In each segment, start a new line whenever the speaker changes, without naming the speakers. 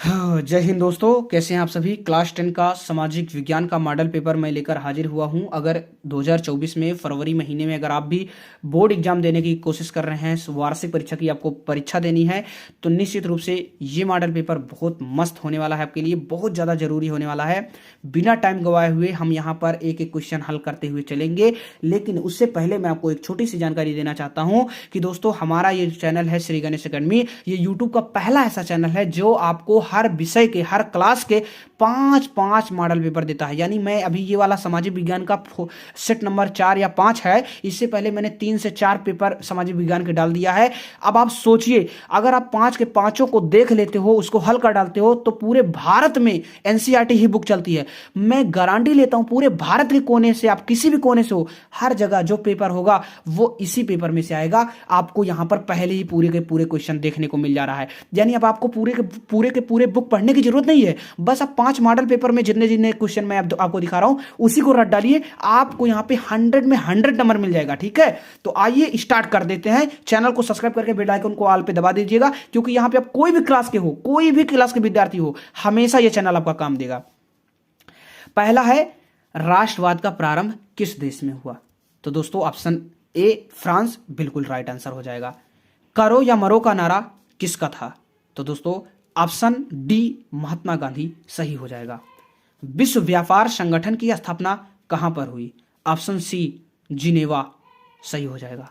हाँ, जय हिंद दोस्तों, कैसे हैं आप सभी। क्लास 10 का सामाजिक विज्ञान का मॉडल पेपर मैं लेकर हाजिर हुआ हूं। अगर 2024 में फरवरी महीने में अगर आप भी बोर्ड एग्जाम देने की कोशिश कर रहे हैं, वार्षिक परीक्षा की आपको परीक्षा देनी है, तो निश्चित रूप से ये मॉडल पेपर बहुत मस्त होने वाला है, आपके लिए बहुत ज़्यादा जरूरी होने वाला है। बिना टाइम गवाए हुए हम यहाँ पर एक एक क्वेश्चन हल करते हुए चलेंगे, लेकिन उससे पहले मैं आपको एक छोटी सी जानकारी देना चाहता हूँ कि दोस्तों हमारा ये चैनल है श्री गणेश अकेडमी। ये यूट्यूब का पहला ऐसा चैनल है जो आपको हर विषय के, हर क्लास के पांच पांच मॉडल पेपर देता है। यानी मैं अभी ये वाला सामाजिक विज्ञान का सेट नंबर 4 या 5 है, इससे पहले मैंने 3 से 4 पेपर सामाजिक विज्ञान के डाल दिया है। अब आप सोचिए, अगर आप 5 के पांचों को देख लेते हो, उसको हल कर डालते हो, तो पूरे भारत में एनसीईआरटी ही बुक चलती है। मैं गारंटी लेता हूं, पूरे भारत के कोने से, आप किसी भी कोने से हो, हर जगह जो पेपर होगा वो इसी पेपर में से आएगा। आपको यहां पर पहले ही पूरे के पूरे क्वेश्चन देखने को मिल जा रहा है। यानी अब आपको पूरे के पूरे बुक पढ़ने की जरूरत नहीं है। बस आप 5 मॉडल पेपर में जितने जितने क्वेश्चन मैं आपको दिखा रहा हूं उसी को रट डालिए, आपको यहां पे 100 में 100 नंबर मिल जाएगा। ठीक है, तो आइए स्टार्ट कर देते हैं। चैनल को सब्सक्राइब करके बेल आइकन को ऑल पे दबा दीजिएगा, क्योंकि यहां पे आप कोई भी क्लास के हो, कोई भी क्लास के विद्यार्थी हो, हमेशा यह चैनल आपका काम देगा। पहला है, राष्ट्रवाद का प्रारंभ किस देश में हुआ? तो दोस्तों ऑप्शन ए फ्रांस बिल्कुल राइट आंसर हो जाएगा। करो या मरो का नारा किसका था? तो दोस्तों ऑप्शन डी महात्मा गांधी सही हो जाएगा। विश्व व्यापार संगठन की स्थापना कहां पर हुई? ऑप्शन सी जिनेवा सही हो जाएगा।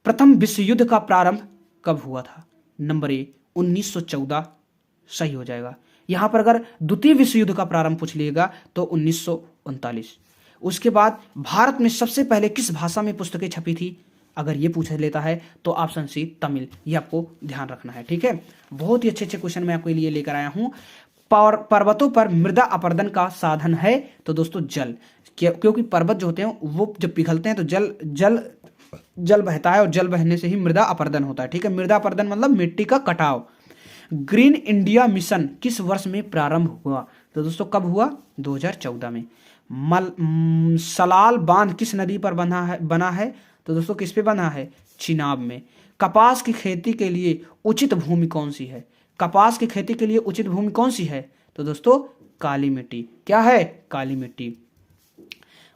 प्रथम विश्व युद्ध का प्रारंभ कब हुआ था? नंबर ए 1914 सही हो जाएगा। यहां पर अगर द्वितीय विश्व युद्ध का प्रारंभ पूछ लिएगा तो 1939। उसके बाद भारत में सबसे पहले किस भाषा में पुस्तकें छपी थी? अगर ये पूछ लेता है तो ऑप्शन सी तमिल। ये आपको ध्यान रखना है। ठीक है, बहुत ही अच्छे अच्छे क्वेश्चन मैं आपके लिए लेकर आया हूं। पर्वतों पर मृदा अपरदन का साधन है? तो दोस्तों जल, क्योंकि पर्वत जो होते हैं वो जब पिघलते हैं तो जल जल जल बहता है, और जल बहने से ही मृदा अपरदन होता है। ठीक है, मृदा अपरदन मतलब मिट्टी का कटाव। ग्रीन इंडिया मिशन किस वर्ष में प्रारंभ हुआ? तो दोस्तों कब हुआ? 2014 में। सलाल बांध किस नदी पर बना है? तो दोस्तों किस पे बना है? चिनाब में। कपास की खेती के लिए उचित भूमि कौन सी है? कपास की खेती के लिए उचित भूमि कौन सी है? तो दोस्तों काली मिट्टी। क्या है? काली मिट्टी।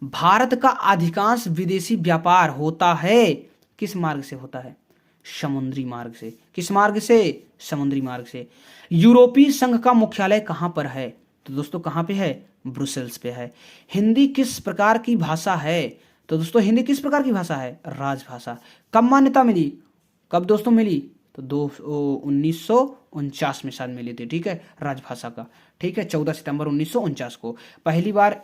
भारत का अधिकांश विदेशी व्यापार होता है किस मार्ग से होता है? समुद्री मार्ग से। किस मार्ग से? समुद्री मार्ग से। यूरोपीय संघ का मुख्यालय कहां पर है? तो दोस्तों कहां पे है? ब्रुसेल्स पे है। हिंदी किस प्रकार की भाषा है? तो दोस्तों हिंदी किस प्रकार की भाषा है? राजभाषा। कब मान्यता मिली? कब दोस्तों मिली? तो 1949 में शायद मिली थी। ठीक है, राजभाषा का। ठीक है, 14 सितंबर 1949 को पहली बार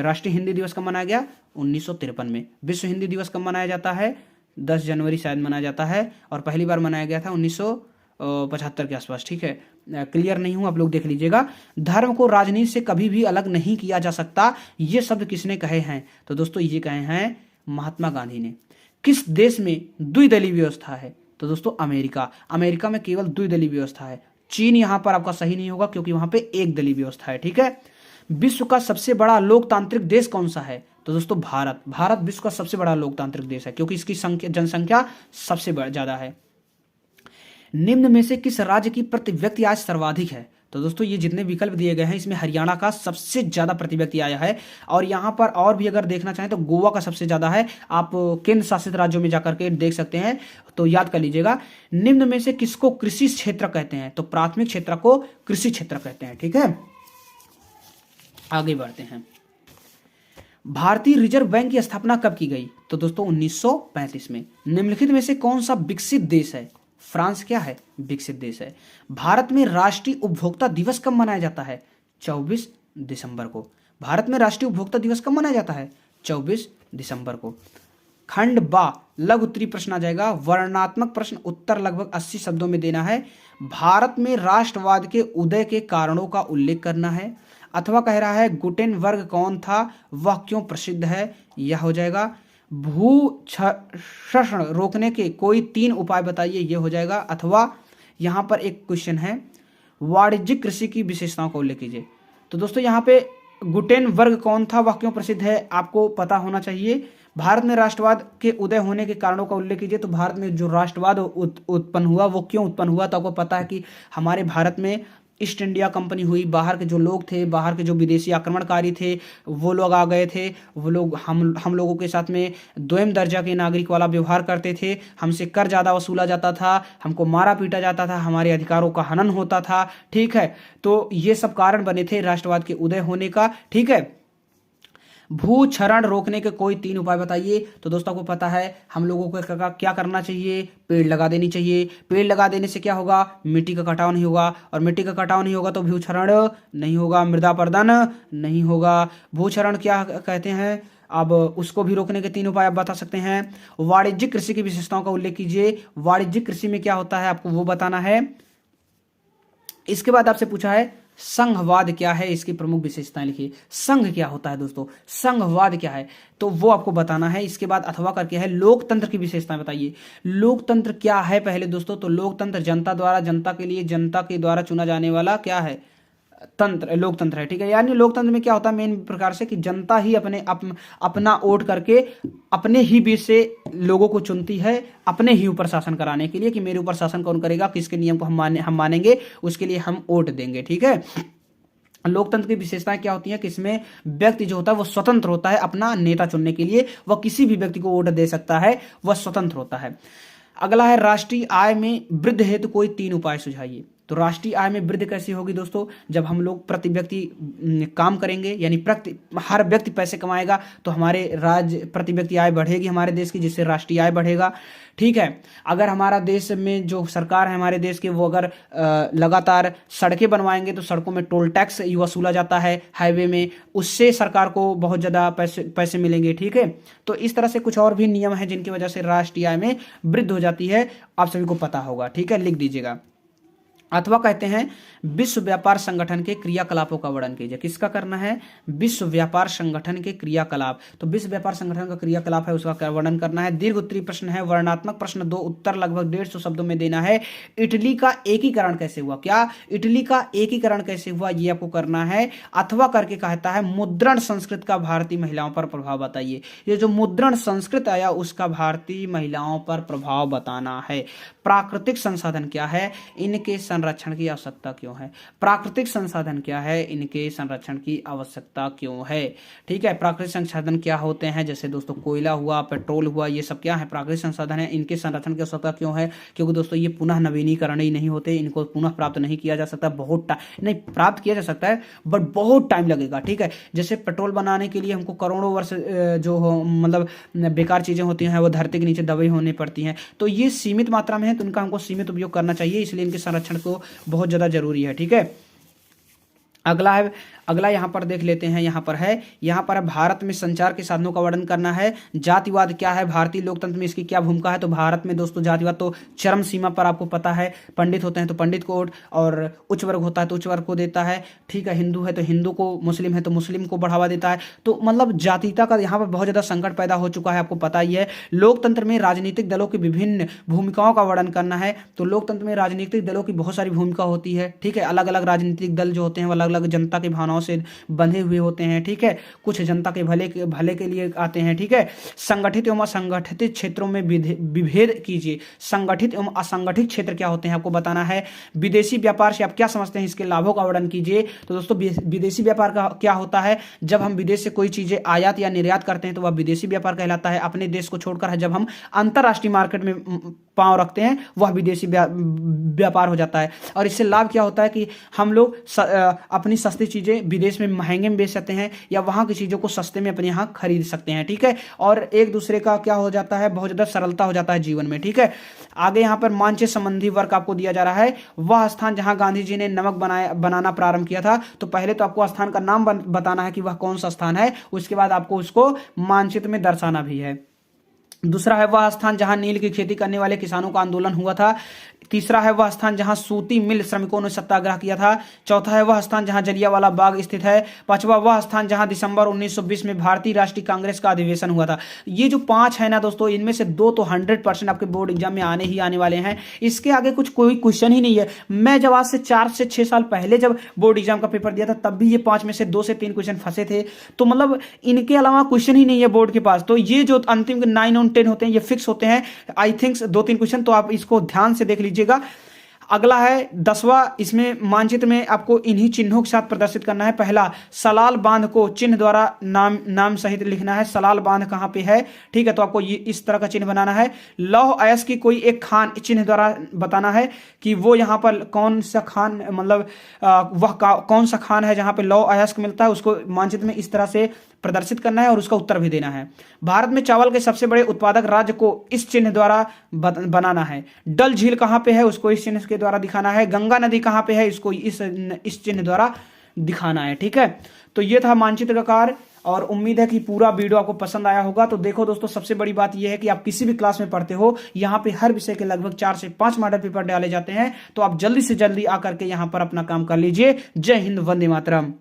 राष्ट्रीय हिंदी दिवस कब मनाया गया? 1953 में। विश्व हिंदी दिवस कब मनाया जाता है? 10 जनवरी शायद मनाया जाता है, और पहली बार मनाया गया था 1975 के आसपास। ठीक है, क्लियर नहीं हूं, आप लोग देख लीजिएगा। धर्म को राजनीति से कभी भी अलग नहीं किया जा सकता, ये शब्द किसने कहे हैं? तो दोस्तों ये कहे हैं महात्मा गांधी ने। किस देश में द्विदलीय व्यवस्था है? तो दोस्तों अमेरिका। अमेरिका में केवल द्विदलीय व्यवस्था है। चीन यहां पर आपका सही नहीं होगा, क्योंकि वहां पे एक दलीय व्यवस्था है। ठीक है, विश्व का सबसे बड़ा लोकतांत्रिक देश कौन सा है? तो दोस्तों भारत। भारत विश्व का सबसे बड़ा लोकतांत्रिक देश है, क्योंकि इसकी जनसंख्या सबसे ज्यादा है। निम्न में से किस राज्य की प्रति व्यक्ति आय सर्वाधिक है? तो दोस्तों ये जितने विकल्प दिए गए हैं इसमें हरियाणा का सबसे ज्यादा प्रति व्यक्ति आया है, और यहां पर और भी अगर देखना चाहें तो गोवा का सबसे ज्यादा है। आप केंद्र शासित राज्यों में जाकर के देख सकते हैं, तो याद कर लीजिएगा। निम्न में से किसको कृषि क्षेत्र कहते हैं? तो प्राथमिक क्षेत्र को कृषि क्षेत्र कहते हैं। ठीक है, आगे बढ़ते हैं। भारतीय रिजर्व बैंक की स्थापना कब की गई? तो दोस्तों 1935 में। निम्नलिखित में से कौन सा विकसित देश है? फ्रांस क्या है? विकसित देश है। भारत में राष्ट्रीय उपभोक्ता दिवस कब मनाया जाता है? 24 दिसंबर को। भारत में राष्ट्रीय उपभोक्ता दिवस कब मनाया जाता है? 24 दिसंबर को। खंड बा लघु उत्तरीय प्रश्न आ जाएगा। वर्णनात्मक प्रश्न, उत्तर लगभग 80 शब्दों में देना है। भारत में राष्ट्रवाद के उदय के कारणों का उल्लेख करना है, अथवा कह रहा है गुटेनबर्ग कौन था, वह क्यों प्रसिद्ध है, यह हो जाएगा। भूक्षरण रोकने के कोई 3 उपाय बताइए, यह हो जाएगा। अथवा यहां पर एक क्वेश्चन है, वाणिज्यिक कृषि की विशेषताओं का उल्लेख कीजिए। तो दोस्तों यहां पे गुटेनबर्ग कौन था, वह क्यों प्रसिद्ध है, आपको पता होना चाहिए। भारत में राष्ट्रवाद के उदय होने के कारणों का उल्लेख कीजिए। तो भारत में जो राष्ट्रवाद उत्पन्न हुआ वो क्यों उत्पन्न हुआ? तो आपको पता है कि हमारे भारत में ईस्ट इंडिया कंपनी हुई, बाहर के जो लोग थे, बाहर के जो विदेशी आक्रमणकारी थे, वो लोग आ गए थे। वो लोग हम लोगों के साथ में द्वैम दर्जा के नागरिक वाला व्यवहार करते थे, हमसे कर ज़्यादा वसूला जाता था, हमको मारा पीटा जाता था, हमारे अधिकारों का हनन होता था। ठीक है, तो ये सब कारण बने थे राष्ट्रवाद के उदय होने का। ठीक है, भू क्षरण रोकने के कोई 3 उपाय बताइए। तो दोस्तों आपको पता है हम लोगों को क्या करना चाहिए, पेड़ लगा देनी चाहिए। पेड़ लगा देने से क्या होगा, मिट्टी का कटाव नहीं होगा, और मिट्टी का कटाव नहीं होगा तो भू क्षरण नहीं होगा, मृदा अपरदन नहीं होगा। भू क्षरण क्या कहते हैं, अब उसको भी रोकने के 3 उपाय आप बता सकते हैं। वाणिज्यिक कृषि की विशेषताओं का उल्लेख कीजिए। वाणिज्यिक कृषि में क्या होता है आपको वो बताना है। इसके बाद आपसे पूछा है संघवाद क्या है, इसकी प्रमुख विशेषताएं लिखिए। संघ क्या होता है दोस्तों, संघवाद क्या है, तो वो आपको बताना है। इसके बाद अथवा करके है लोकतंत्र की विशेषताएं बताइए। लोकतंत्र क्या है पहले दोस्तों, तो लोकतंत्र जनता द्वारा, जनता के लिए, जनता के द्वारा चुना जाने वाला क्या है, तंत्र, लोकतंत्र है। ठीक है, यानी लोकतंत्र में क्या होता है मेन प्रकार से कि जनता ही अपना वोट करके अपने ही बीच से लोगों को चुनती है अपने ही ऊपर शासन कराने के लिए, कि मेरे ऊपर शासन कौन करेगा, किसके नियम को हम मानेंगे, उसके लिए हम वोट देंगे। ठीक है, लोकतंत्र की विशेषताएं क्या होती हैं कि इसमें व्यक्ति जो होता है वो स्वतंत्र होता है अपना नेता चुनने के लिए, वह किसी भी व्यक्ति को वोट दे सकता है, वह स्वतंत्र होता है। अगला है राष्ट्रीय आय में वृद्धि हेतु कोई 3 उपाय सुझाइए। तो राष्ट्रीय आय में वृद्धि कैसी होगी दोस्तों, जब हम लोग प्रति व्यक्ति काम करेंगे, यानी हर व्यक्ति पैसे कमाएगा तो हमारे राज्य प्रति व्यक्ति आय बढ़ेगी हमारे देश की, जिससे राष्ट्रीय आय बढ़ेगा। ठीक है, अगर हमारा देश में जो सरकार है हमारे देश के, वो अगर लगातार सड़कें बनवाएंगे तो सड़कों में टोल टैक्स वसूला जाता है हाईवे में, उससे सरकार को बहुत ज़्यादा पैसे मिलेंगे। ठीक है, तो इस तरह से कुछ और भी नियम हैं जिनकी वजह से राष्ट्रीय आय में वृद्धि हो जाती है, आप सभी को पता होगा। ठीक है, लिख दीजिएगा। अथवा कहते हैं विश्व व्यापार संगठन के क्रियाकलापों का वर्णन कीजिए। किसका करना है, विश्व व्यापार संगठन के क्रियाकलाप। तो विश्व व्यापार संगठन का क्रियाकलाप है, उसका वर्णन करना है। दीर्घ उत्तरीय प्रश्न है, वर्णनात्मक प्रश्न 2, उत्तर लगभग 150 शब्दों में देना है। इटली का एकीकरण कैसे हुआ, क्या इटली का एकीकरण कैसे हुआ, ये आपको करना है। अथवा करके कहता है मुद्रण संस्कृत का भारतीय महिलाओं पर प्रभाव बताइए। ये जो मुद्रण संस्कृत आया उसका भारतीय महिलाओं पर प्रभाव बताना है। प्राकृतिक संसाधन क्या है, इनके संरक्षण की आवश्यकता क्यों है। प्राकृतिक संसाधन क्या है, इनके संरक्षण की आवश्यकता क्यों है। ठीक है, प्राकृतिक संसाधन क्या होते हैं, जैसे दोस्तों कोयला हुआ, पेट्रोल हुआ, ये सब क्या है, प्राकृतिक संसाधन है। इनके संरक्षण की आवश्यकता क्यों है, क्योंकि दोस्तों ये पुनः नवीनीकरण ही नहीं होते, इनको पुनः प्राप्त नहीं किया जा सकता, बहुत टाइम नहीं प्राप्त किया जा सकता है बट बहुत टाइम लगेगा। ठीक है, जैसे पेट्रोल बनाने के लिए हमको करोड़ों वर्ष जो मतलब बेकार चीजें होती हैं वो धरती के नीचे दबी होनी पड़ती हैं, तो ये सीमित मात्रा में है, तो इनका हमको सीमित उपयोग करना चाहिए, इसलिए इनके संरक्षण को बहुत ज्यादा जरूरी है। ठीक है, अगला यहाँ पर देख लेते हैं। यहाँ पर है भारत में संचार के साधनों का वर्णन करना है। जातिवाद क्या है, भारतीय लोकतंत्र में इसकी क्या भूमिका है। तो भारत में दोस्तों जातिवाद तो चरम सीमा पर, आपको पता है, पंडित होते हैं तो पंडित को वोट, और उच्च वर्ग होता है तो उच्च वर्ग को देता है। ठीक है, हिंदू है तो हिंदू को, मुस्लिम है तो मुस्लिम को बढ़ावा देता है। तो मतलब जातीयता का यहाँ पर बहुत ज्यादा संकट पैदा हो चुका है, आपको पता ही है। लोकतंत्र में राजनीतिक दलों की विभिन्न भूमिकाओं का वर्णन करना है। तो लोकतंत्र में राजनीतिक दलों की बहुत सारी भूमिका होती है। ठीक है, अलग अलग राजनीतिक दल जो होते हैं वो अलग अलग जनता की भावनाओं से बंधे हुए होते हैं। ठीक है, कुछ जनता के भले के लिए आते हैं। ठीक है, संगठित एवं असंगठित क्षेत्रों में विभेद कीजिए। संगठित एवं असंगठित क्षेत्र क्या होते हैं आपको बताना है। विदेशी व्यापार से आप क्या समझते हैं, इसके लाभों का वर्णन कीजिए। तो दोस्तों विदेशी व्यापार का क्या होता है, जब हम विदेश से कोई चीजें आयात या निर्यात करते हैं तो वह विदेशी व्यापार कहलाता है। अपने देश को छोड़कर है जब हम अंतरराष्ट्रीय मार्केट में पांव रखते हैं वह विदेशी व्यापार हो जाता है। और इससे लाभ क्या होता है कि हम लोग अपनी सस्ती चीजें विदेश में महंगे में बेच सकते हैं, या वहां की चीजों को सस्ते में अपने यहाँ खरीद सकते हैं। ठीक है, और एक दूसरे का क्या हो जाता है, बहुत ज्यादा सरलता हो जाता है जीवन में। ठीक है, आगे यहाँ पर मानचित्र संबंधी वर्क आपको दिया जा रहा है। वह स्थान जहां गांधी जी ने नमक बनाना प्रारंभ किया था। तो पहले तो आपको स्थान का नाम बताना है कि वह कौन सा स्थान है, उसके बाद आपको उसको मानचित्र में दर्शाना भी है। दूसरा है वह स्थान जहां नील की खेती करने वाले किसानों का आंदोलन हुआ था। तीसरा है वह स्थान जहां सूती मिल श्रमिकों ने सत्याग्रह किया था। चौथा है वह स्थान जहां जलियांवाला बाग स्थित है। पांचवा वह स्थान जहां दिसंबर 1920 में भारतीय राष्ट्रीय कांग्रेस का अधिवेशन हुआ था। ये जो 5 है ना दोस्तों, इनमें से 2 तो 100% आपके बोर्ड एग्जाम में आने ही आने वाले हैं। इसके आगे कुछ कोई क्वेश्चन ही नहीं है। मैं जब आज से 4 से 6 साल पहले जब बोर्ड एग्जाम का पेपर दिया था तब भी ये 5 में से 2 से 3 क्वेश्चन फंसे थे। तो मतलब इनके अलावा क्वेश्चन ही नहीं है बोर्ड के पास। तो ये जो अंतिम 9 और 10 होते हैं ये फिक्स होते हैं। आई थिंक 2-3 क्वेश्चन, तो आप इसको ध्यान से देख लीजिएगा। अगला है 10वां, इसमें मानचित्र में आपको इन्हीं चिन्हों के साथ प्रदर्शित करना है। पहला, सलाल बांध को चिन्ह द्वारा नाम सहित लिखना है। सलाल बांध कहाँ पे है, ठीक है, तो आपको ये इस तरह का चिन्ह बनाना है। लौह अयस्क की कोई एक खान चिन्ह द्वारा बताना है कि वो यहाँ पर कौन सा खान, मतलब वह कौन सा खान है जहाँ पे लौह अयस्क मिलता है, उसको मानचित्र में इस तरह से प्रदर्शित करना है और उसका उत्तर भी देना है। भारत में चावल के सबसे बड़े उत्पादक राज्य को इस चिन्ह द्वारा बनाना है। डल झील कहाँ पे है, उसको इस चिन्ह के द्वारा दिखाना है। गंगा नदी कहाँ पे है, इसको इस चिन्ह द्वारा दिखाना है। ठीक है, तो ये था मानचित्र का कार्य और उम्मीद है कि पूरा वीडियो आपको पसंद आया होगा। तो देखो दोस्तों, सबसे बड़ी बात यह है कि आप किसी भी क्लास में पढ़ते हो, यहाँ पे हर विषय के लगभग 4 से 5 मॉडल पेपर डाले जाते हैं। तो आप जल्दी से जल्दी आकर के यहाँ पर अपना काम कर लीजिए। जय हिंद, वंदे मातरम।